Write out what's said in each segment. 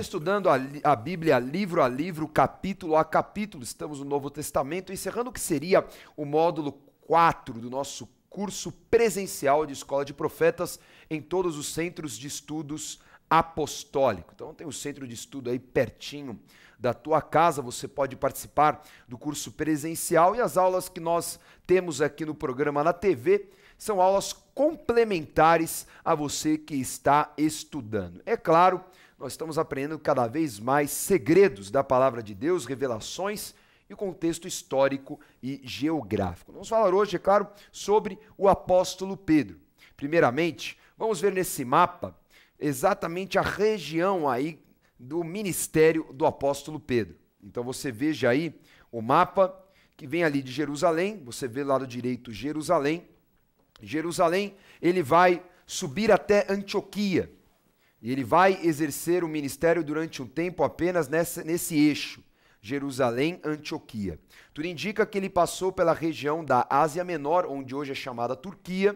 estudando a Bíblia livro a livro, capítulo a capítulo. Estamos no Novo Testamento, encerrando o que seria o módulo 4 do nosso curso presencial de Escola de Profetas em todos os centros de estudos apostólicos. Então tem um centro de estudo aí pertinho da tua casa, você pode participar do curso presencial, e as aulas que nós temos aqui no programa na TV são aulas complementares a você que está estudando. É claro, nós estamos aprendendo cada vez mais segredos da palavra de Deus, revelações e contexto histórico e geográfico. Vamos falar hoje, é claro, sobre o apóstolo Pedro. Primeiramente, vamos ver nesse mapa exatamente a região aí do ministério do apóstolo Pedro. Então você veja aí o mapa que vem ali de Jerusalém, você vê do lado direito Jerusalém. Jerusalém, ele vai subir até Antioquia, e ele vai exercer o ministério durante um tempo apenas nesse eixo, Jerusalém-Antioquia. Tudo indica que ele passou pela região da Ásia Menor, onde hoje é chamada Turquia,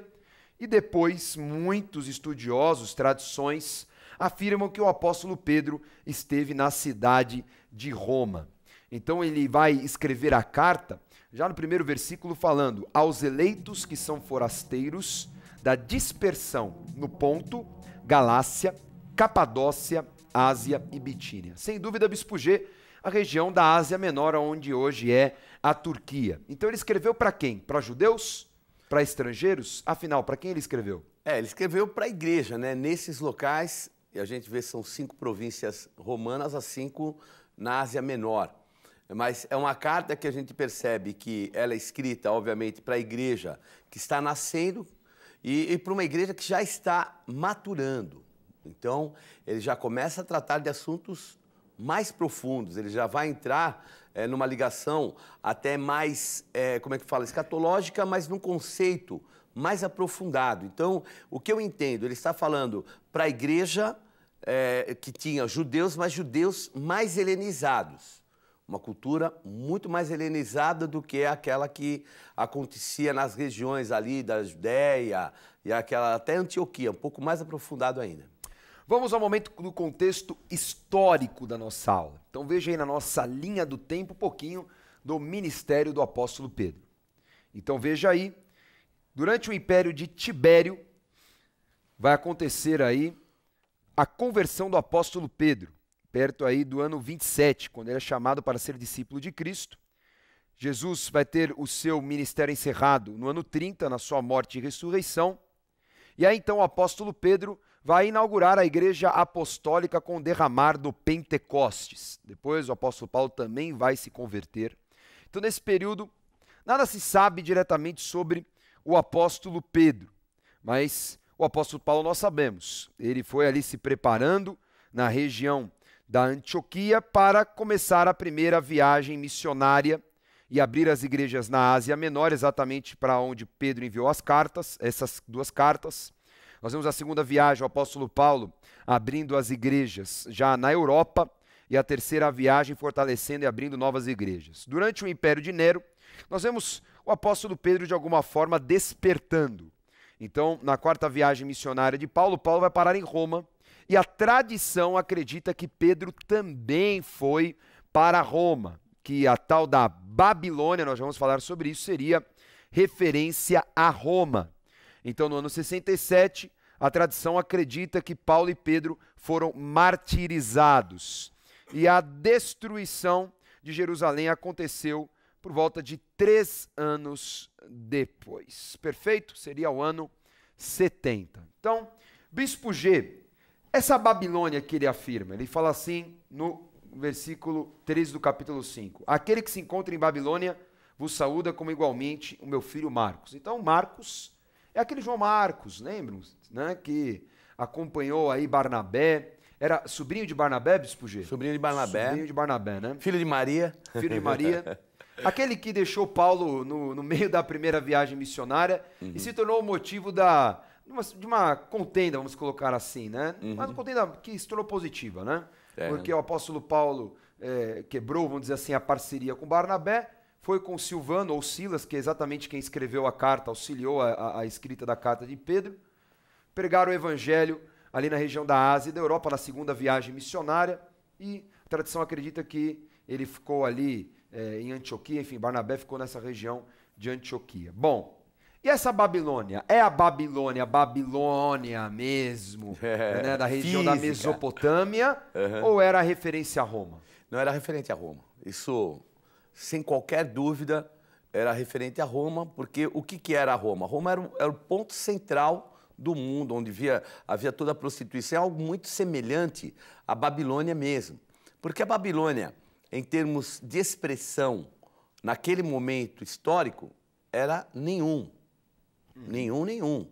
e depois muitos estudiosos, tradições, afirmam que o apóstolo Pedro esteve na cidade de Roma. Então ele vai escrever a carta, já no primeiro versículo, falando aos eleitos que são forasteiros da dispersão no Ponto, Galácia, Capadócia, Ásia e Bitínia. Sem dúvida, Bispo G, a região da Ásia Menor, onde hoje é a Turquia. Então ele escreveu para quem? Para judeus? Para estrangeiros? Afinal, para quem ele escreveu? Ele escreveu para a igreja, né? Nesses locais, e a gente vê são 5 províncias romanas, as 5 na Ásia Menor. Mas é uma carta que a gente percebe que ela é escrita, obviamente, para a igreja que está nascendo e para uma igreja que já está maturando. Então, ele já começa a tratar de assuntos mais profundos, ele já vai entrar numa ligação até mais, como é que fala, escatológica, mas num conceito mais aprofundado. Então, o que eu entendo, ele está falando para a igreja que tinha judeus, mas judeus mais helenizados. Uma cultura muito mais helenizada do que aquela que acontecia nas regiões ali da Judéia e aquela até Antioquia, um pouco mais aprofundado ainda. Vamos ao momento do contexto histórico da nossa aula. Então veja aí na nossa linha do tempo um pouquinho do ministério do apóstolo Pedro. Então veja aí, durante o império de Tibério, vai acontecer aí a conversão do apóstolo Pedro, perto aí do ano 27, quando ele é chamado para ser discípulo de Cristo. Jesus vai ter o seu ministério encerrado no ano 30, na sua morte e ressurreição. E aí então o apóstolo Pedro vai inaugurar a igreja apostólica com o derramar do Pentecostes. Depois o apóstolo Paulo também vai se converter. Então nesse período, nada se sabe diretamente sobre o apóstolo Pedro, mas o apóstolo Paulo nós sabemos. Ele foi ali se preparando na região da Antioquia para começar a primeira viagem missionária e abrir as igrejas na Ásia Menor, exatamente para onde Pedro enviou as cartas, essas 2 cartas. Nós vemos a segunda viagem, o apóstolo Paulo abrindo as igrejas já na Europa, e a terceira viagem fortalecendo e abrindo novas igrejas. Durante o Império de Nero, nós vemos o apóstolo Pedro de alguma forma despertando. Então, na 4ª viagem missionária de Paulo, Paulo vai parar em Roma, e a tradição acredita que Pedro também foi para Roma, que a tal da Babilônia, nós vamos falar sobre isso, seria referência a Roma. Então, no ano 67, a tradição acredita que Paulo e Pedro foram martirizados. E a destruição de Jerusalém aconteceu por volta de 3 anos depois. Perfeito? Seria o ano 70. Então, Bispo G, essa Babilônia que ele afirma, ele fala assim no versículo 13 do capítulo 5. Aquele que se encontra em Babilônia vos saúda como igualmente o meu filho Marcos. Então, Marcos é aquele João Marcos, lembram? Né, que acompanhou aí Barnabé. Era sobrinho de Barnabé, Bispo G? Sobrinho de Barnabé. Sobrinho de Barnabé, né? Filho de Maria. Filho de Maria. Aquele que deixou Paulo no meio da primeira viagem missionária e se tornou o motivo de uma contenda, vamos colocar assim, né? Mas uma contenda que se tornou positiva, né? Porque o apóstolo Paulo quebrou, vamos dizer assim, a parceria com Barnabé, foi com Silvano ou Silas, que é exatamente quem escreveu a carta, auxiliou a escrita da carta de Pedro, pregaram o evangelho ali na região da Ásia e da Europa, na segunda viagem missionária. e a tradição acredita que ele ficou ali em Antioquia, enfim, Barnabé ficou nessa região de Antioquia. Bom, e essa Babilônia? É a Babilônia mesmo, né, da região da Mesopotâmia, ou era referência a Roma? Não, era referente a Roma. Isso, sem qualquer dúvida, era referente a Roma, porque o que era Roma? Roma era o ponto central do mundo, onde havia toda a prostituição, é algo muito semelhante à Babilônia mesmo. Porque a Babilônia, em termos de expressão, naquele momento histórico, era nenhum. Nenhum.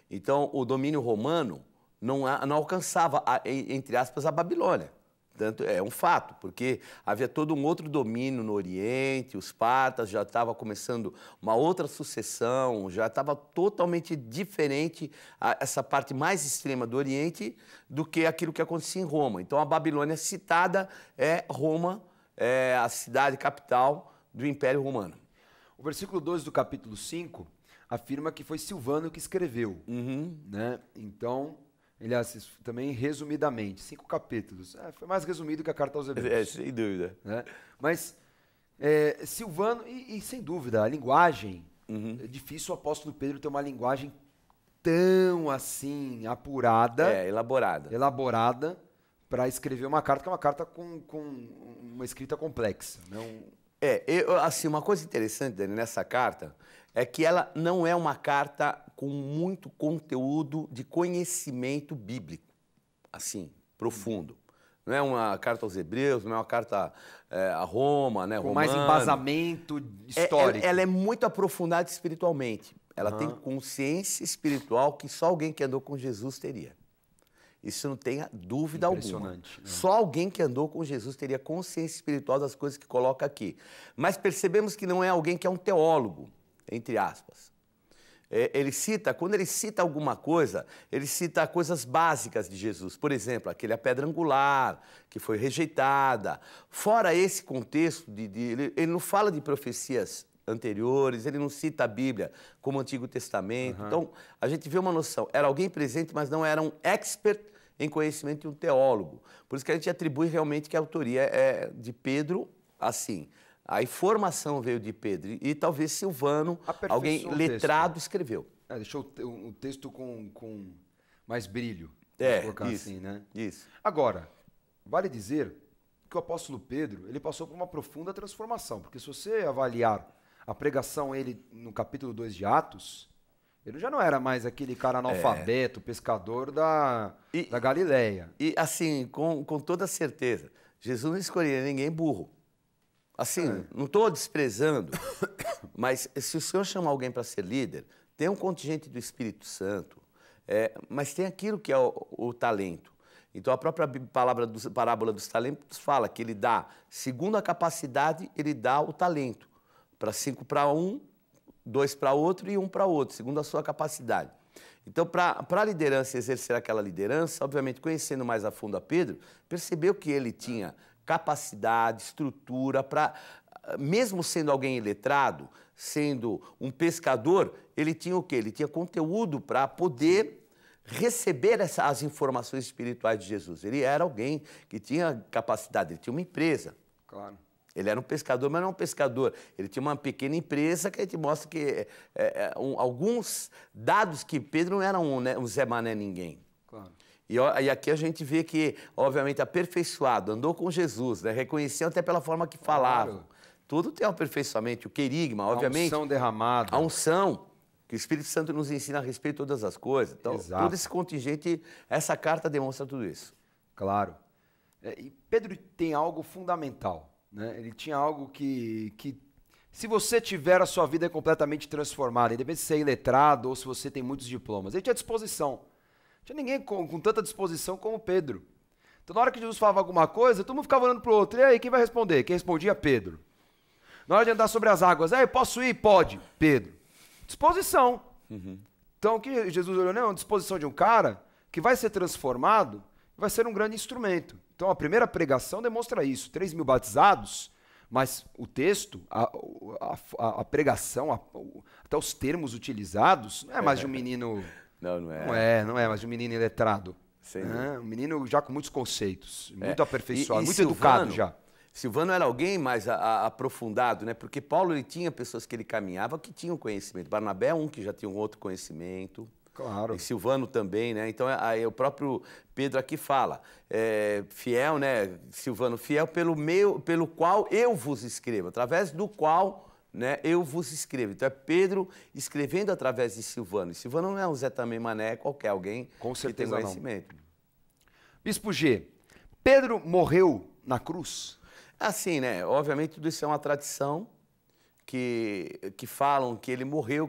Então, o domínio romano não alcançava, entre aspas, a Babilônia. Tanto, é um fato, porque havia todo um outro domínio no Oriente, os partas já estavam começando uma outra sucessão, já estava totalmente diferente essa parte mais extrema do Oriente do que aquilo que acontecia em Roma. Então, a Babilônia citada é Roma, é a cidade capital do Império Romano. O versículo 12 do capítulo 5 afirma que foi Silvano que escreveu, né? Então, aliás, também resumidamente, 5 capítulos. Foi mais resumido que a carta aos Hebreus. Sem dúvida. Né? Mas, Silvano, e sem dúvida, a linguagem, é difícil o apóstolo Pedro ter uma linguagem tão assim, apurada. Elaborada, para escrever uma carta, que é uma carta com uma escrita complexa. Né? Assim, uma coisa interessante, Dani, nessa carta é que ela não é uma carta com muito conteúdo de conhecimento bíblico, assim, profundo. Não é uma carta aos Hebreus, não é uma carta a Roma, né, com mais embasamento histórico. Ela é muito aprofundada espiritualmente. Ela tem consciência espiritual que só alguém que andou com Jesus teria. Isso não tenha dúvida alguma. Né? Só alguém que andou com Jesus teria consciência espiritual das coisas que coloca aqui. Mas percebemos que não é alguém que é um teólogo, entre aspas. Quando ele cita alguma coisa, ele cita coisas básicas de Jesus. Por exemplo, a pedra angular, que foi rejeitada. Fora esse contexto, ele não fala de profecias anteriores, ele não cita a Bíblia como o Antigo Testamento. Então, a gente vê uma noção. Era alguém presente, mas não era um expert em conhecimento de um teólogo. Por isso que a gente atribui realmente que a autoria é de Pedro, assim. A informação veio de Pedro e talvez Silvano, alguém letrado, escreveu. Deixou o texto com mais brilho, colocar assim, né? Isso. Agora, vale dizer que o apóstolo Pedro, ele passou por uma profunda transformação, porque se você avaliar a pregação ele no capítulo 2 de Atos, ele já não era mais aquele cara analfabeto, pescador da Galileia. E assim, com toda certeza, Jesus não escolheria ninguém burro. Assim, não estou desprezando, mas se o Senhor chama alguém para ser líder, tem um contingente do Espírito Santo, mas tem aquilo que é o talento. Então, a própria parábola dos talentos fala que ele dá, segundo a capacidade, ele dá o talento. Para 5 para um, 2 para outro e 1 para outro, segundo a sua capacidade. Então, para a liderança exercer aquela liderança, obviamente, conhecendo mais a fundo a Pedro, percebeu que ele tinha capacidade, estrutura para, mesmo sendo alguém iletrado, sendo um pescador, ele tinha o quê? Ele tinha conteúdo para poder receber as informações espirituais de Jesus. Ele era alguém que tinha capacidade, ele tinha uma empresa. Claro. Ele era um pescador, mas não um pescador. Ele tinha uma pequena empresa que a gente mostra que alguns dados que Pedro não era um Zé Mané ninguém. Claro. E aqui a gente vê que, obviamente, aperfeiçoado, andou com Jesus, né? Reconheceu até pela forma que falava. Claro. Tudo tem um aperfeiçoamento, o querigma, obviamente. A unção derramada. A unção, que o Espírito Santo nos ensina a respeito de todas as coisas. Então, todo esse contingente, essa carta demonstra tudo isso. Claro. E Pedro tem algo fundamental, né? Ele tinha algo que se você tiver, a sua vida é completamente transformada, independente se você é iletrado ou se você tem muitos diplomas. Ele tinha disposição. Não tinha ninguém com tanta disposição como Pedro. Então, na hora que Jesus falava alguma coisa, todo mundo ficava olhando para o outro. E aí, quem vai responder? Quem respondia? Pedro. Na hora de andar sobre as águas, posso ir? Pode. Pedro. Disposição. Então, o que Jesus olhou? Não, a disposição de um cara que vai ser transformado, vai ser um grande instrumento. Então, a primeira pregação demonstra isso. 3.000 batizados, mas o texto, a pregação, até os termos utilizados, não é mais de um menino... Não é. Não é mais de um menino iletrado. Um menino já com muitos conceitos, muito aperfeiçoado, muito Silvano, educado já. Silvano era alguém mais aprofundado, né? Porque Paulo ele tinha pessoas que ele caminhava que tinham conhecimento. Barnabé é um que já tinha um outro conhecimento. Claro. E Silvano também, né? Então, aí o próprio Pedro aqui fala, fiel, né? Silvano, fiel pelo qual eu vos escrevo, através do qual, né, eu vos escrevo. Então, é Pedro escrevendo através de Silvano. E Silvano não é um Zé também Mané qualquer, alguém Com certeza que tem conhecimento. Não. Bispo G, Pedro morreu na cruz? Assim, né? Obviamente, tudo isso é uma tradição que falam que ele morreu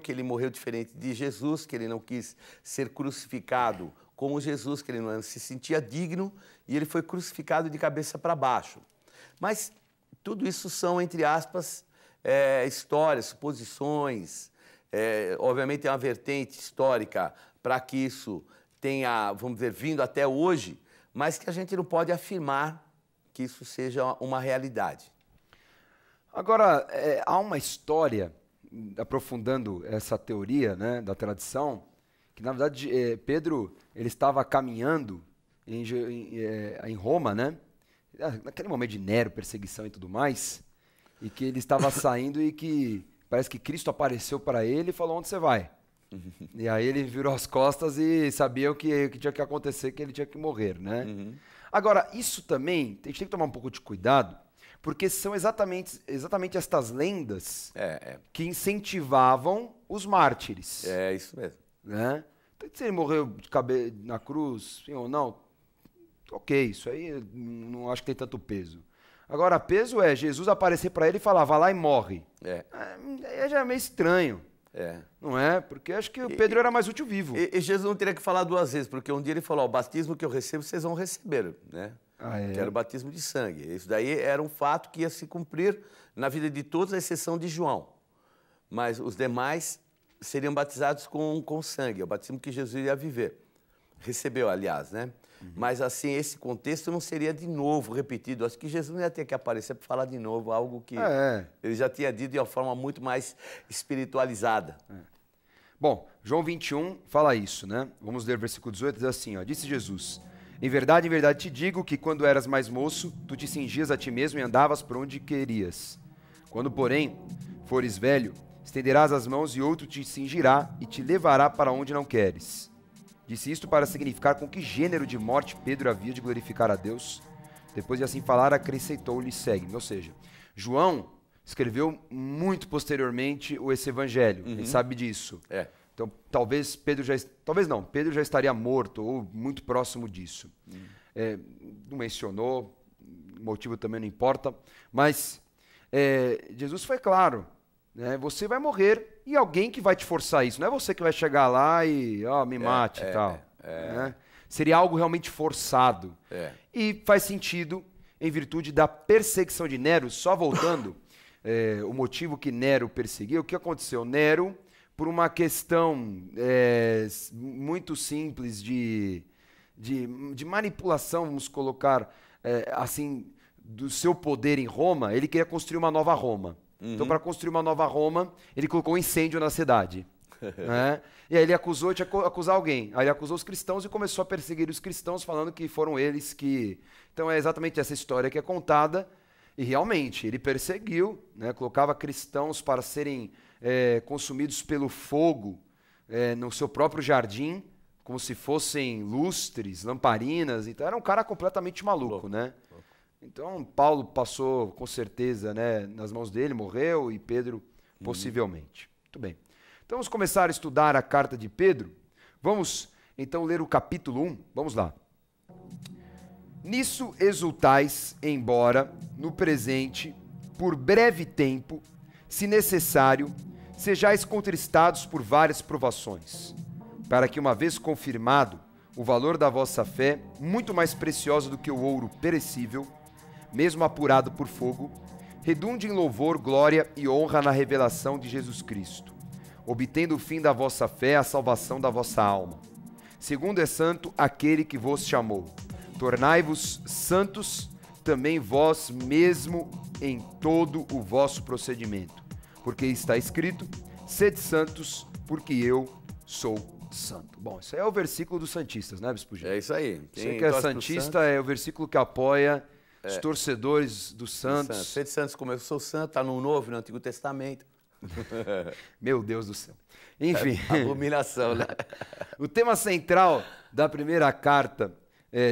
diferente de Jesus, que ele não quis ser crucificado como Jesus, que ele não se sentia digno, e ele foi crucificado de cabeça para baixo. Mas tudo isso são, entre aspas, histórias, suposições. Obviamente, é uma vertente histórica para que isso tenha, vamos dizer, vindo até hoje, mas que a gente não pode afirmar que isso seja uma realidade. Agora, há uma história, aprofundando essa teoria, né, da tradição, que na verdade Pedro ele estava caminhando em Roma, né, naquele momento de Nero, perseguição e tudo mais, e que ele estava saindo e que parece que Cristo apareceu para ele e falou: onde você vai? E aí ele virou as costas e sabia o que tinha que acontecer, que ele tinha que morrer, né? Agora, isso também, a gente tem que tomar um pouco de cuidado, porque são exatamente estas lendas que incentivavam os mártires. É isso mesmo. Né? Então, se ele morreu na cruz, sim ou não, ok, isso aí não acho que tem tanto peso. Agora, peso é Jesus aparecer para ele e falar: vá lá e morre. Aí já é meio estranho. Não é? Porque acho que o Pedro era mais útil vivo. E Jesus não teria que falar duas vezes, porque um dia ele falou: o batismo que eu recebo, vocês vão receber, né? Que era o batismo de sangue. Isso daí era um fato que ia se cumprir na vida de todos, à exceção de João. Mas os demais seriam batizados com sangue, é o batismo que Jesus iria viver. Recebeu, aliás, né? Mas, assim, esse contexto não seria de novo repetido. Acho que Jesus não ia ter que aparecer para falar de novo algo que ele já tinha dito de uma forma muito mais espiritualizada. Bom, João 21 fala isso, né? Vamos ler o versículo 18, diz assim, ó: disse Jesus: em verdade te digo que quando eras mais moço, tu te cingias a ti mesmo e andavas por onde querias. Quando, porém, fores velho, estenderás as mãos e outro te cingirá e te levará para onde não queres. Disse isto para significar com que gênero de morte Pedro havia de glorificar a Deus. Depois de assim falar, acrescentou-lhe: segue-me. Ou seja, João escreveu muito posteriormente esse evangelho. A gente sabe disso. Então, talvez Pedro já estaria morto ou muito próximo disso. Não mencionou, o motivo também não importa, mas Jesus foi claro, né? Você vai morrer e alguém que vai te forçar isso. Não é você que vai chegar lá e me mate e tal. Né? Seria algo realmente forçado. E faz sentido em virtude da perseguição de Nero. Só voltando, o motivo que Nero perseguiu, o que aconteceu? Nero, por uma questão muito simples de manipulação, vamos colocar assim, do seu poder em Roma, ele queria construir uma nova Roma. Então, para construir uma nova Roma, ele colocou um incêndio na cidade. Né? E aí ele tinha que acusar alguém. Aí ele acusou os cristãos e começou a perseguir os cristãos, falando que foram eles que... Então é exatamente essa história que é contada. E realmente, ele perseguiu, né? Colocava cristãos para serem consumidos pelo fogo no seu próprio jardim, como se fossem lustres, lamparinas. Então era um cara completamente maluco, né? Então, Paulo passou, com certeza, né, nas mãos dele, morreu, e Pedro, possivelmente. Muito bem. Então, vamos começar a estudar a carta de Pedro. Vamos, então, ler o capítulo 1. Vamos lá. Nisso exultais, embora, no presente, por breve tempo, se necessário, sejais contristados por várias provações, para que, uma vez confirmado o valor da vossa fé, muito mais preciosa do que o ouro perecível, mesmo apurado por fogo, redunde em louvor, glória e honra na revelação de Jesus Cristo, obtendo o fim da vossa fé, a salvação da vossa alma. Segundo é santo aquele que vos chamou. Tornai-vos santos também vós mesmo em todo o vosso procedimento, porque está escrito: sede santos, porque eu sou santo. Bom, isso aí é o versículo dos santistas, né, Bispo Gil? É isso aí. Você que é santista, é o versículo que apoia os torcedores dos Santos. Ser de Santos como eu sou santo, está no Novo e no Antigo Testamento. Meu Deus do céu. Enfim. Abominação, né? O tema central da primeira carta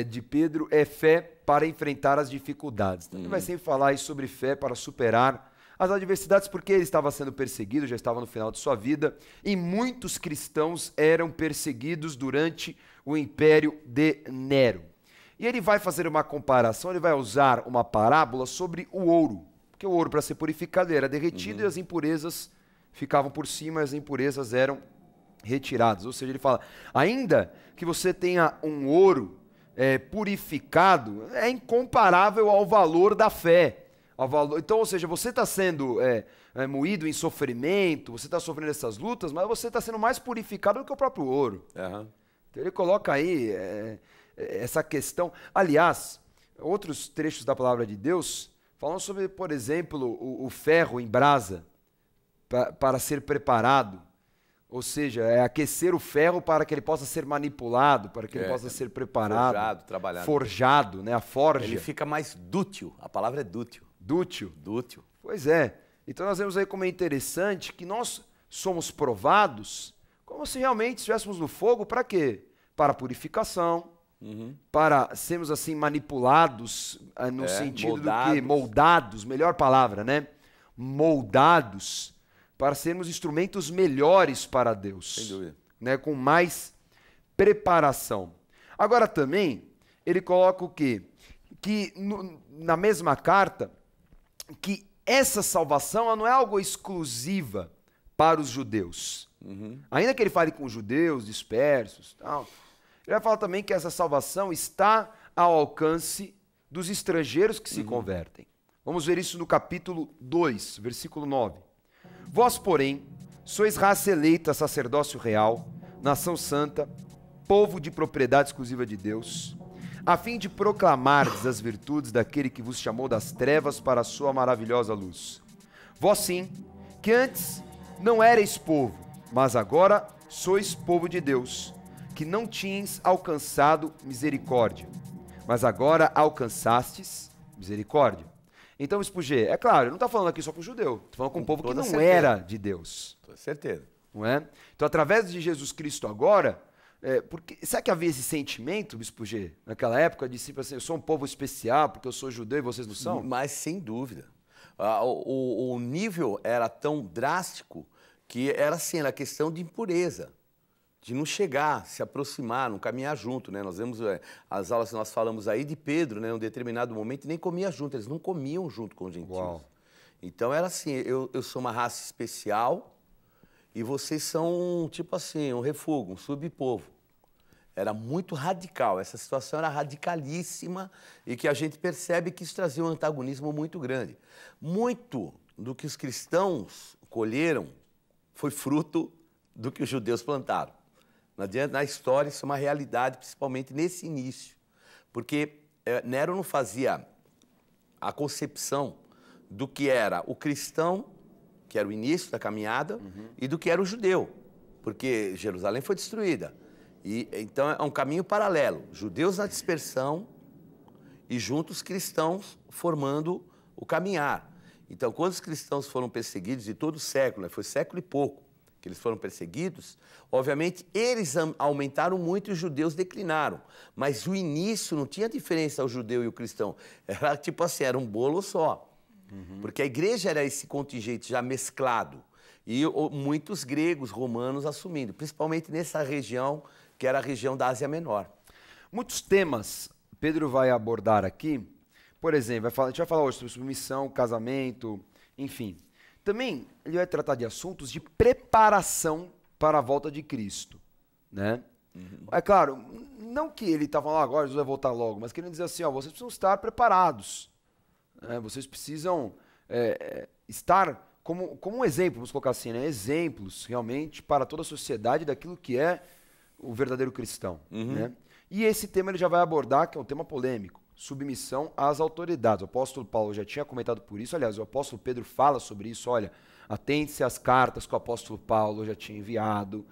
de Pedro é fé para enfrentar as dificuldades. Então, ele vai sempre falar aí sobre fé para superar as adversidades, porque ele estava sendo perseguido, já estava no final de sua vida, e muitos cristãos eram perseguidos durante o império de Nero. E ele vai fazer uma comparação, ele vai usar uma parábola sobre o ouro, porque o ouro, para ser purificado, era derretido e as impurezas ficavam por cima, as impurezas eram retiradas. Ou seja, ele fala, ainda que você tenha um ouro purificado, é incomparável ao valor da fé. Ao valor... Então, ou seja, você está sendo moído em sofrimento, você está sofrendo essas lutas, mas você está sendo mais purificado do que o próprio ouro. Uhum. Então ele coloca aí essa questão. Aliás, outros trechos da palavra de Deus falam sobre, por exemplo, o ferro em brasa para ser preparado. Ou seja, é aquecer o ferro para que ele possa ser manipulado, para que ele possa ser preparado. Forjado, trabalhado. Forjado, né? A forja. Ele fica mais dútil. A palavra é dútil. Dútil. Dútil. Pois é. Então nós vemos aí como é interessante que nós somos provados como se realmente estivéssemos no fogo para quê? Para purificação, para sermos assim manipulados no sentido moldados. do que? Moldados, melhor palavra, né? Moldados para sermos instrumentos melhores para Deus. Sem dúvida. Né? Com mais preparação. Agora também, ele coloca o quê? Que na mesma carta, que essa salvação ela não é algo exclusiva para os judeus. Ainda que ele fale com os judeus dispersos, tal, ele vai falar também que essa salvação está ao alcance dos estrangeiros que se convertem. Vamos ver isso no capítulo 2, versículo 9. Vós, porém, sois raça eleita, sacerdócio real, nação santa, povo de propriedade exclusiva de Deus, a fim de proclamardes as virtudes daquele que vos chamou das trevas para a sua maravilhosa luz. Vós sim, que antes não erais povo, mas agora sois povo de Deus, que não tinhas alcançado misericórdia, mas agora alcançastes misericórdia. Então, Spugê, é claro, ele não está falando aqui só com o judeu, está falando com um povo que não era de Deus. Com certeza. Não é? Então, através de Jesus Cristo agora, porque, será que havia esse sentimento, Bispo G, naquela época, de tipo assim, eu sou um povo especial porque eu sou judeu e vocês não são? Mas sem dúvida. O nível era tão drástico que era assim, era questão de impureza, de não chegar, se aproximar, não caminhar junto, né? Nós vemos as aulas que nós falamos aí de Pedro, né? Em um determinado momento, nem comia junto, eles não comiam junto com os gentios. Uau. Então era assim, eu sou uma raça especial e vocês são, tipo assim, um refúgio, um subpovo. Era muito radical, essa situação era radicalíssima e que a gente percebe que isso trazia um antagonismo muito grande. Muito do que os cristãos colheram foi fruto do que os judeus plantaram. Não adianta, na história isso é uma realidade, principalmente nesse início. Porque Nero não fazia a concepção do que era o cristão, que era o início da caminhada, e do que era o judeu, porque Jerusalém foi destruída. E, então é um caminho paralelo, judeus na dispersão e juntos cristãos formando o caminhar. Então, quando os cristãos foram perseguidos, de todo o século, né, foi século e pouco que eles foram perseguidos, obviamente eles aumentaram muito e os judeus declinaram. Mas o início não tinha diferença ao judeu e o cristão. Era tipo assim, era um bolo só. Porque a igreja era esse contingente já mesclado. E muitos gregos, romanos assumindo, principalmente nessa região, que era a região da Ásia Menor. Muitos temas Pedro vai abordar aqui. Por exemplo, a gente vai falar hoje sobre submissão, casamento, enfim. Também ele vai tratar de assuntos de preparação para a volta de Cristo, né? É claro, não que ele está falando agora, Jesus vai voltar logo, mas querendo dizer assim, ó, vocês precisam estar preparados, né? Vocês precisam estar como um exemplo, vamos colocar assim, né? Exemplos realmente para toda a sociedade daquilo que é o verdadeiro cristão, né? E esse tema ele já vai abordar, que é um tema polêmico, submissão às autoridades. O apóstolo Paulo já tinha comentado por isso, aliás, o apóstolo Pedro fala sobre isso, olha, atente-se às cartas que o apóstolo Paulo já tinha enviado,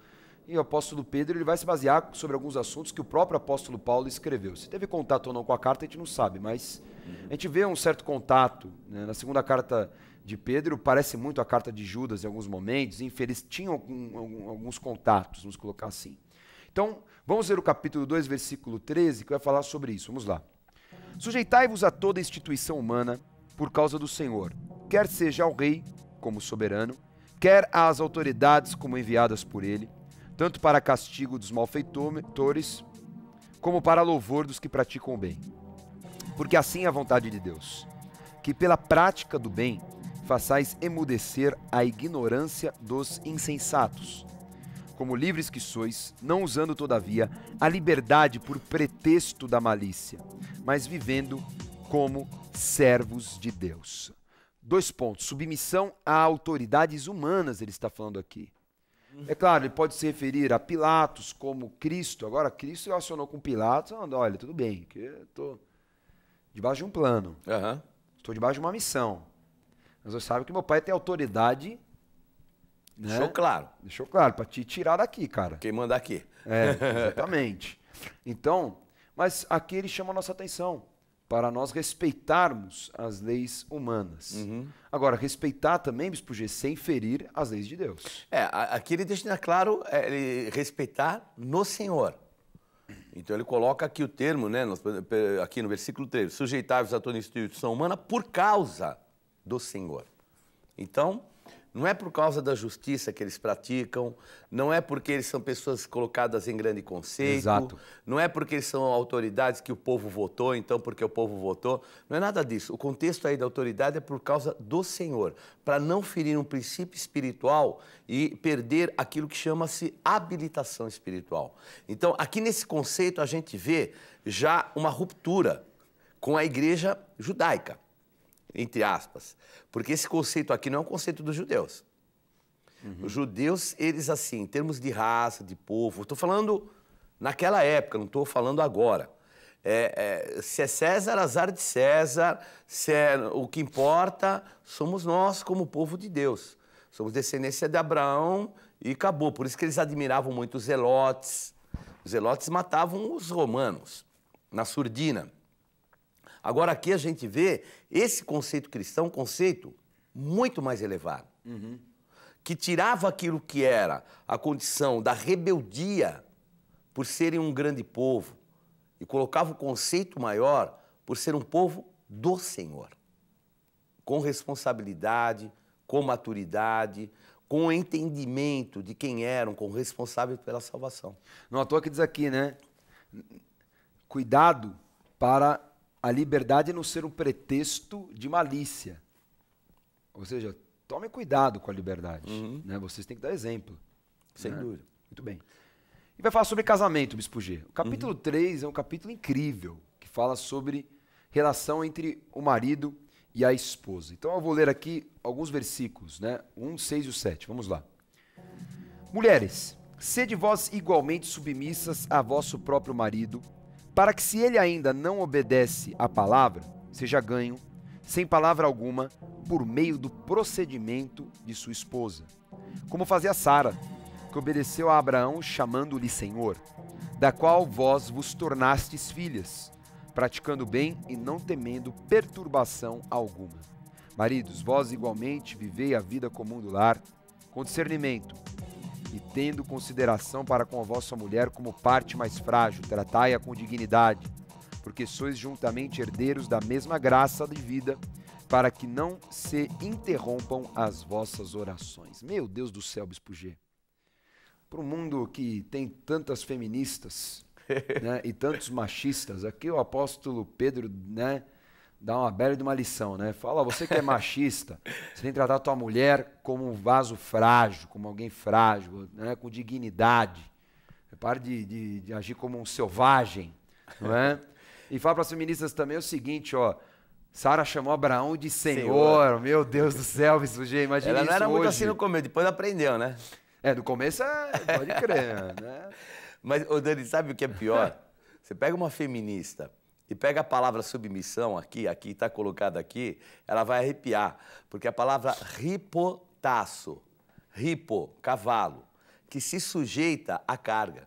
e o apóstolo Pedro ele vai se basear sobre alguns assuntos que o próprio apóstolo Paulo escreveu. Se teve contato ou não com a carta, a gente não sabe, mas a gente vê um certo contato, né? Na segunda carta de Pedro, parece muito a carta de Judas em alguns momentos, enfim, eles tinham alguns contatos, vamos colocar assim. Então, vamos ver o capítulo 2, versículo 13, que vai falar sobre isso. Vamos lá. Sujeitai-vos a toda instituição humana por causa do Senhor, quer seja ao rei como soberano, quer às autoridades como enviadas por ele, tanto para castigo dos malfeitores, como para louvor dos que praticam o bem. Porque assim é a vontade de Deus, que pela prática do bem façais emudecer a ignorância dos insensatos, como livres que sois, não usando todavia a liberdade por pretexto da malícia, mas vivendo como servos de Deus. 2 pontos. Submissão a autoridades humanas, ele está falando aqui. É claro, ele pode se referir a Pilatos como Cristo. Agora, Cristo se relacionou com Pilatos, falando, olha, tudo bem, que eu estou debaixo de um plano, estou debaixo de uma missão. Mas você sabe que meu pai tem autoridade. Né? Deixou claro, para te tirar daqui, cara. Quem manda aqui. É, exatamente. Então, mas aqui ele chama a nossa atenção para nós respeitarmos as leis humanas. Agora, respeitar também, Bispo G, sem ferir as leis de Deus. Aqui ele deixa claro, ele respeitar no Senhor. Então ele coloca aqui o termo, né, aqui no versículo 13, sujeitai-vos a toda instituição humana por causa do Senhor. Então, não é por causa da justiça que eles praticam, não é porque eles são pessoas colocadas em grande conceito, Exato. Não é porque eles são autoridades que o povo votou, então porque o povo votou, não é nada disso. O contexto aí da autoridade é por causa do Senhor, para não ferir um princípio espiritual e perder aquilo que chama-se habilitação espiritual. Então, aqui nesse conceito a gente vê já uma ruptura com a igreja judaica, entre aspas, porque esse conceito aqui não é um conceito dos judeus. Os judeus, eles assim, em termos de raça, de povo, estou falando naquela época, não estou falando agora. Se é César, azar de César, o que importa somos nós como povo de Deus. Somos descendência de Abraão e acabou. Por isso que eles admiravam muito os zelotes. Os zelotes matavam os romanos na surdina. Agora aqui a gente vê esse conceito cristão, um conceito muito mais elevado, que tirava aquilo que era a condição da rebeldia por serem um grande povo e colocava o conceito maior por ser um povo do Senhor, com responsabilidade, com maturidade, com entendimento de quem eram, com responsáveis pela salvação. Não à toa que diz aqui, né? Cuidado para a liberdade não ser um pretexto de malícia. Ou seja, tome cuidado com a liberdade. Né? Vocês têm que dar exemplo. Sem dúvida. Muito bem. E vai falar sobre casamento, Bispo G. O capítulo 3 é um capítulo incrível, que fala sobre relação entre o marido e a esposa. Então eu vou ler aqui alguns versículos, né? 1, 6 e o 7. Vamos lá. Mulheres, sede vós igualmente submissas a vosso próprio marido, para que, se ele ainda não obedece à palavra, seja ganho, sem palavra alguma, por meio do procedimento de sua esposa. Como fazia Sara, que obedeceu a Abraão chamando-lhe Senhor, da qual vós vos tornastes filhas, praticando bem e não temendo perturbação alguma. Maridos, vós igualmente vivei a vida comum do lar, com discernimento, e tendo consideração para com a vossa mulher como parte mais frágil, tratai-a com dignidade, porque sois juntamente herdeiros da mesma graça de vida, para que não se interrompam as vossas orações. Meu Deus do céu, Bispo G. Para um mundo que tem tantas feministas né, e tantos machistas, aqui o apóstolo Pedro, né, dá uma bela de uma lição, né? Fala, você que é machista, você tem que tratar a tua mulher como um vaso frágil, como alguém frágil, né? Com dignidade. Pare de agir como um selvagem, não é? E fala para as feministas também o seguinte, ó, Sara chamou Abraão de Senhor. Meu Deus do céu, Bispo G, imagina isso. Ela não era muito hoje. assim no começo, depois aprendeu, né? No começo pode crer, né? Mas, ô Dani, sabe o que é pior? Você pega uma feminista e pega a palavra submissão aqui está colocada aqui, ela vai arrepiar. Porque a palavra ripotasso, ripo, cavalo, que se sujeita à carga,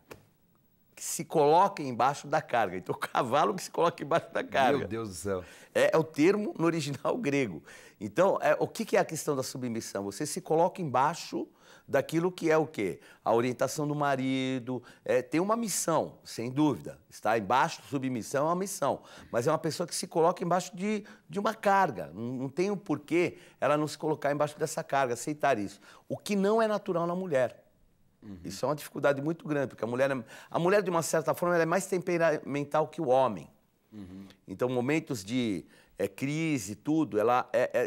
que se coloca embaixo da carga. Então, o cavalo que se coloca embaixo da carga. Meu Deus do céu. É o termo no original grego. Então, o que é a questão da submissão? Você se coloca embaixo daquilo que é o quê? A orientação do marido, tem uma missão, sem dúvida. Estar embaixo, submissão é uma missão. Mas é uma pessoa que se coloca embaixo de uma carga. Não tem um porquê ela não se colocar embaixo dessa carga, aceitar isso. O que não é natural na mulher. Isso é uma dificuldade muito grande, porque a mulher de uma certa forma, ela é mais temperamental que o homem. Então, momentos de crise, tudo,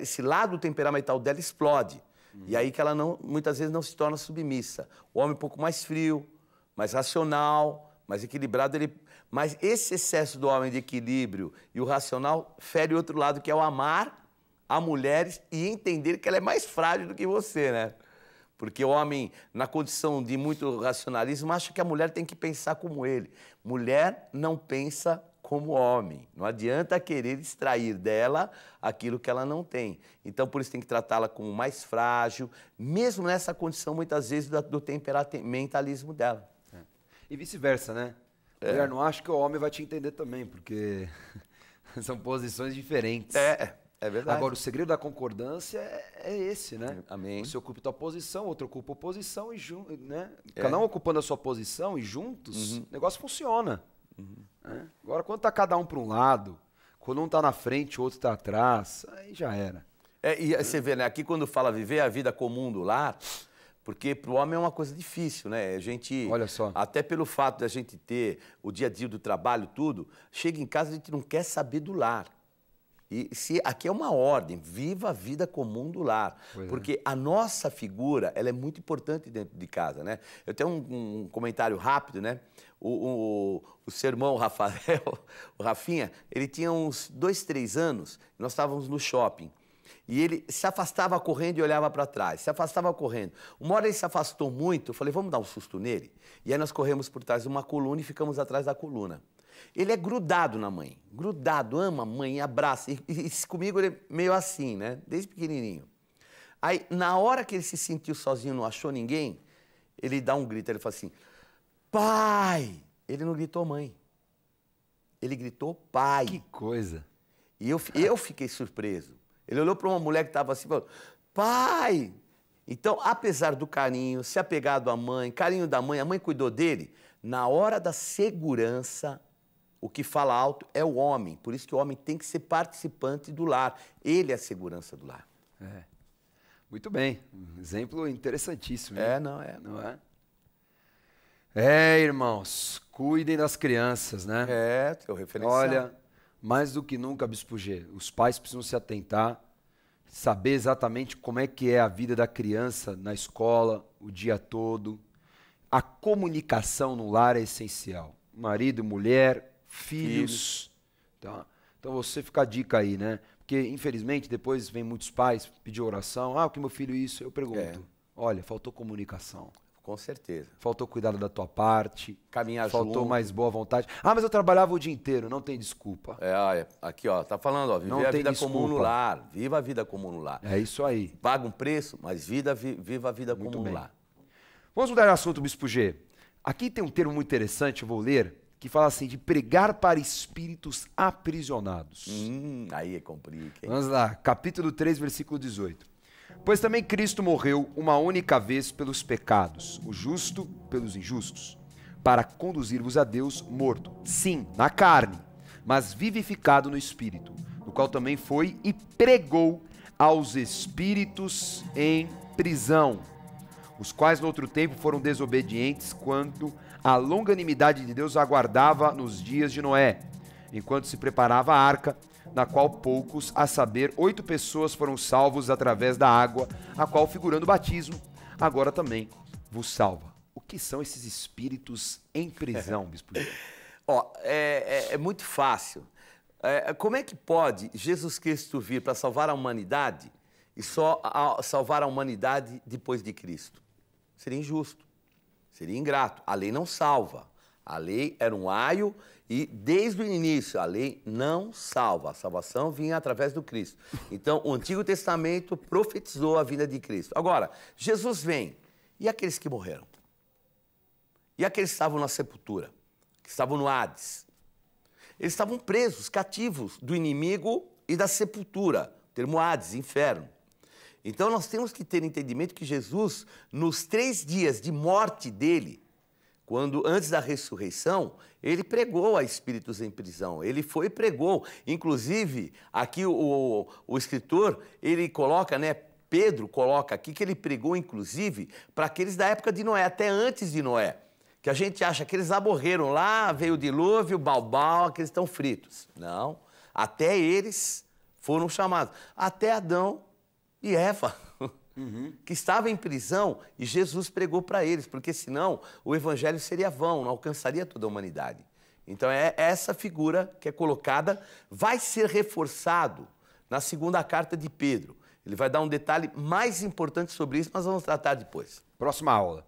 esse lado temperamental dela explode. E aí que ela muitas vezes não se torna submissa. O homem um pouco mais frio, mais racional, mais equilibrado. Mas esse excesso do homem de equilíbrio e o racional fere o outro lado, que é o amar a mulheres e entender que ela é mais frágil do que você, né? Porque o homem, na condição de muito racionalismo, acha que a mulher tem que pensar como ele. Mulher não pensa como homem. Não adianta querer extrair dela aquilo que ela não tem. Então, por isso tem que tratá-la como mais frágil, mesmo nessa condição, muitas vezes, do temperamentalismo dela. E vice-versa, né? A mulher não acha que o homem vai te entender também, porque são posições diferentes. É verdade. Agora, o segredo da concordância é esse, né? Amém. Você ocupa a tua posição, outro ocupa a posição, e né? Cada um ocupando a sua posição e juntos, o negócio funciona. Né? Agora, quando tá cada um para um lado, quando um tá na frente, o outro tá atrás, aí já era. E você vê, né? Aqui quando fala viver a vida comum do lar, porque para o homem é uma coisa difícil, né? A gente, olha só, até pelo fato de a gente ter o dia a dia do trabalho, tudo, chega em casa a gente não quer saber do lar. E aqui é uma ordem, viva a vida comum do lar. Porque a nossa figura, ela é muito importante dentro de casa, né? Eu tenho um comentário rápido, né? O seu irmão, o Rafael, o Rafinha, ele tinha uns 2, 3 anos, nós estávamos no shopping. E ele se afastava correndo e olhava para trás, se afastava correndo. Uma hora ele se afastou muito, eu falei, vamos dar um susto nele? E aí nós corremos por trás de uma coluna e ficamos atrás da coluna. Ele é grudado na mãe, grudado, ama a mãe, abraça. E comigo ele é meio assim, né? Desde pequenininho. Aí, na hora que ele se sentiu sozinho, não achou ninguém, ele dá um grito, ele fala assim, pai! Ele não gritou mãe, ele gritou pai. Que coisa! E eu fiquei surpreso. Ele olhou para uma mulher que estava assim e falou, pai! Então, apesar do carinho, se apegado à mãe, carinho da mãe, a mãe cuidou dele, na hora da segurança, o que fala alto é o homem. Por isso que o homem tem que ser participante do lar. Ele é a segurança do lar. Muito bem. Um exemplo interessantíssimo. Hein? Não é? Irmãos, cuidem das crianças, né? Teu referencial. Olha, mais do que nunca, Bispo G, os pais precisam se atentar, saber exatamente como é que é a vida da criança na escola, o dia todo. A comunicação no lar é essencial. Marido, mulher, filhos. Tá? Então você fica a dica aí, né? Porque, infelizmente, depois vem muitos pais pedir oração. O que meu filho isso? Eu pergunto. Olha, faltou comunicação. Com certeza. Faltou cuidado da tua parte. Caminhar faltou junto. mais boa vontade. Mas eu trabalhava o dia inteiro. Não tem desculpa. Aqui, ó, tá falando, ó, viver a vida comum no lar. Viva a vida comum no lar. É isso aí. Paga um preço, mas viva a vida comum no lar. Vamos mudar de assunto, Bispo G. Aqui tem um termo muito interessante, eu vou ler, que fala assim, de pregar para espíritos aprisionados. Aí complica, hein? Vamos lá, capítulo 3, versículo 18. Pois também Cristo morreu uma única vez pelos pecados, o justo pelos injustos, para conduzir-vos a Deus morto, sim, na carne, mas vivificado no Espírito, no qual também foi e pregou aos espíritos em prisão, os quais no outro tempo foram desobedientes quando a longanimidade de Deus aguardava nos dias de Noé, enquanto se preparava a arca, na qual poucos, a saber, 8 pessoas foram salvos através da água, a qual, figurando o batismo, agora também vos salva. O que são esses espíritos em prisão, Bispo? É muito fácil. Como é que pode Jesus Cristo vir para salvar a humanidade e só salvar a humanidade depois de Cristo? Seria injusto, seria ingrato. A lei não salva. A lei era um aio e, desde o início, a lei não salva. A salvação vinha através do Cristo. Então, o Antigo Testamento profetizou a vinda de Cristo. Agora, Jesus vem. E aqueles que morreram? E aqueles que estavam na sepultura, que estavam no Hades, eles estavam presos, cativos do inimigo e da sepultura, termo Hades, inferno. Então nós temos que ter entendimento que Jesus, nos 3 dias de morte dele, quando antes da ressurreição, ele pregou a espíritos em prisão, ele foi e pregou. Inclusive, aqui o escritor, ele coloca, né, Pedro coloca aqui que ele pregou, inclusive, para aqueles da época de Noé, até antes de Noé. Que a gente acha que eles já morreram lá, veio o dilúvio, balbal, que eles estão fritos. Não, até eles foram chamados. Até Adão e Eva, que estavam em prisão e Jesus pregou para eles, porque senão o evangelho seria vão, não alcançaria toda a humanidade. Então é essa figura que é colocada, vai ser reforçado na segunda carta de Pedro. Ele vai dar um detalhe mais importante sobre isso, mas vamos tratar depois. Próxima aula.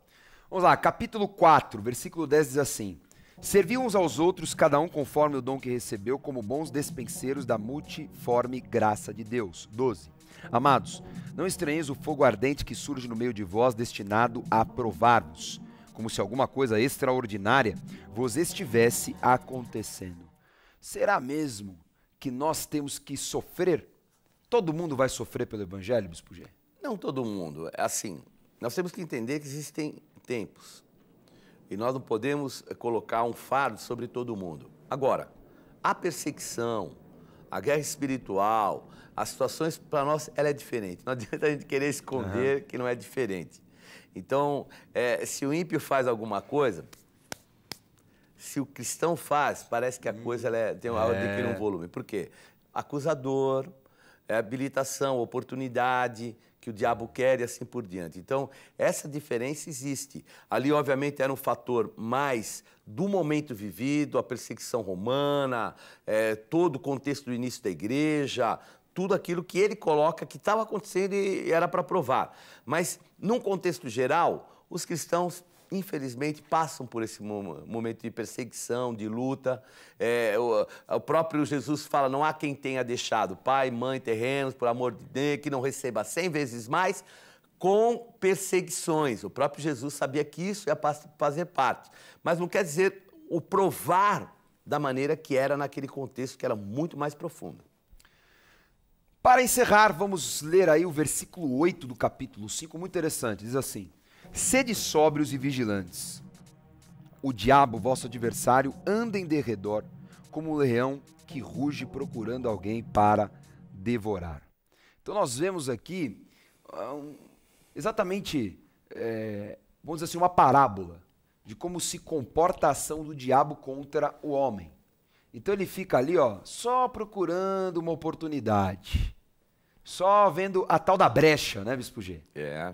Vamos lá, capítulo 4, versículo 10 diz assim: Serviu uns aos outros, cada um conforme o dom que recebeu, como bons despenseiros da multiforme graça de Deus. 12. Amados, não estranheis o fogo ardente que surge no meio de vós, destinado a provar-vos, como se alguma coisa extraordinária vos estivesse acontecendo. Será mesmo que nós temos que sofrer? Todo mundo vai sofrer pelo Evangelho, Bispo G? Não todo mundo. É assim, nós temos que entender que existem tempos. E nós não podemos colocar um fardo sobre todo mundo. Agora, a perseguição, a guerra espiritual, as situações, para nós, ela é diferente. Não adianta a gente querer esconder que não é diferente. Então, se o ímpio faz alguma coisa, se o cristão faz, parece que a coisa tem um volume. Por quê? Acusador, habilitação, oportunidade, que o diabo quer e assim por diante. Então, essa diferença existe. Ali, obviamente, era um fator mais do momento vivido, a perseguição romana, todo o contexto do início da igreja, tudo aquilo que ele coloca que estava acontecendo e era para provar. Mas, num contexto geral, os cristãos, infelizmente, passam por esse momento de perseguição, de luta. O próprio Jesus fala, não há quem tenha deixado pai, mãe, terrenos, por amor de Deus, que não receba 100 vezes mais, com perseguições. O próprio Jesus sabia que isso ia fazer parte. Mas não quer dizer o provar da maneira que era naquele contexto, que era muito mais profundo. Para encerrar, vamos ler aí o versículo 8 do capítulo 5, muito interessante. Diz assim: Sede sóbrios e vigilantes. O diabo, vosso adversário, anda em derredor, como um leão que ruge procurando alguém para devorar. Então nós vemos aqui exatamente, vamos dizer assim, uma parábola de como se comporta a ação do diabo contra o homem. Então ele fica ali, só procurando uma oportunidade, só vendo a tal da brecha, né, Bispo G?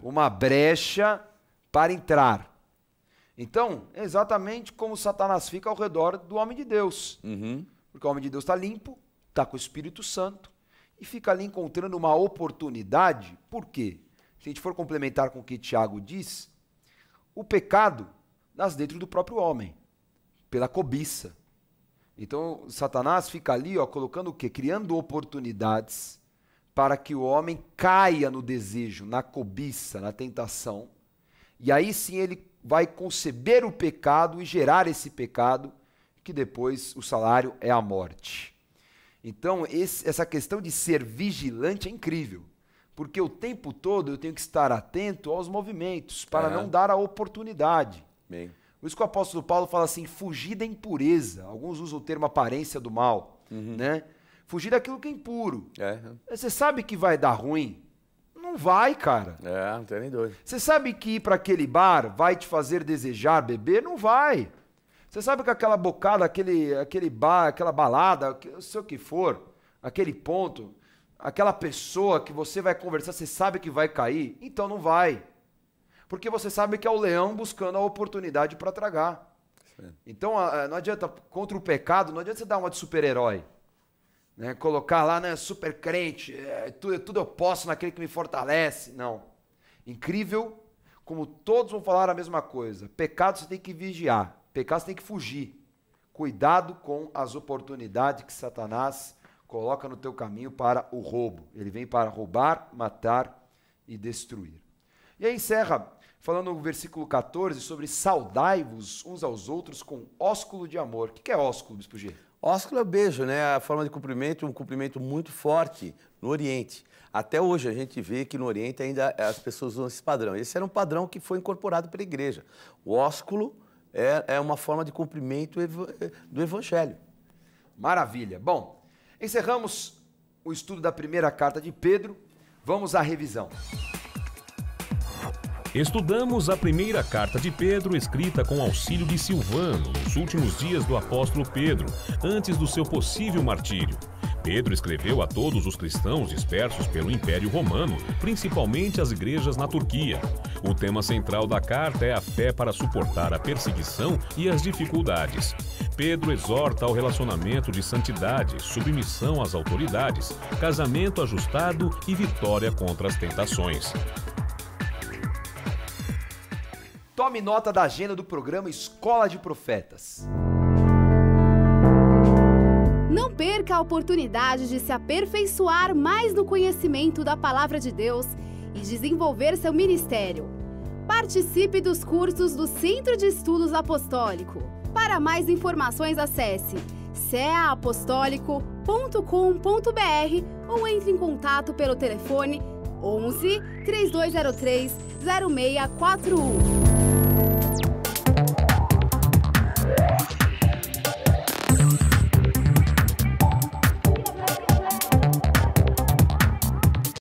Uma brecha para entrar. Então, é exatamente como Satanás fica ao redor do homem de Deus. Porque o homem de Deus está limpo, está com o Espírito Santo, e fica ali encontrando uma oportunidade. Por quê? Se a gente for complementar com o que Tiago diz, o pecado nasce dentro do próprio homem, pela cobiça. Então, Satanás fica ali, colocando o quê? Criando oportunidades para que o homem caia no desejo, na cobiça, na tentação. E aí sim ele vai conceber o pecado e gerar esse pecado, que depois o salário é a morte. Então, essa questão de ser vigilante é incrível, porque o tempo todo eu tenho que estar atento aos movimentos, para não dar a oportunidade. Bem. Por isso que o apóstolo Paulo fala assim, fugir da impureza. Alguns usam o termo aparência do mal, né? Fugir daquilo que é impuro. Você sabe que vai dar ruim? Não vai, cara. Não tem nem dúvida. Você sabe que ir para aquele bar vai te fazer desejar beber? Não vai. Você sabe que aquela bocada, aquele bar, aquela balada, sei o que for, aquele ponto, aquela pessoa que você vai conversar, você sabe que vai cair? Então não vai. Porque você sabe que é o leão buscando a oportunidade para tragar. Então não adianta, contra o pecado, não adianta você dar uma de super-herói. Né, colocar lá, né, super crente, tudo eu posso naquele que me fortalece. Não. Incrível como todos vão falar a mesma coisa. Pecado você tem que vigiar, pecado você tem que fugir. Cuidado com as oportunidades que Satanás coloca no teu caminho para o roubo. Ele vem para roubar, matar e destruir. E aí encerra falando no versículo 14 sobre saudai-vos uns aos outros com ósculo de amor. O que é ósculo, Bispo G? Ósculo é o beijo, né? A forma de cumprimento, um cumprimento muito forte no Oriente. Até hoje a gente vê que no Oriente ainda as pessoas usam esse padrão. Esse era um padrão que foi incorporado pela igreja. O ósculo é uma forma de cumprimento do Evangelho. Maravilha. Bom, encerramos o estudo da primeira carta de Pedro. Vamos à revisão. Estudamos a primeira carta de Pedro, escrita com auxílio de Silvano, nos últimos dias do apóstolo Pedro, antes do seu possível martírio. Pedro escreveu a todos os cristãos dispersos pelo Império Romano, principalmente as igrejas na Turquia. O tema central da carta é a fé para suportar a perseguição e as dificuldades. Pedro exorta ao relacionamento de santidade, submissão às autoridades, casamento ajustado e vitória contra as tentações. Tome nota da agenda do programa Escola de Profetas. Não perca a oportunidade de se aperfeiçoar mais no conhecimento da Palavra de Deus e desenvolver seu ministério. Participe dos cursos do Centro de Estudos Apostólico. Para mais informações, acesse ceaapostólico.com.br ou entre em contato pelo telefone 11 3203 0641.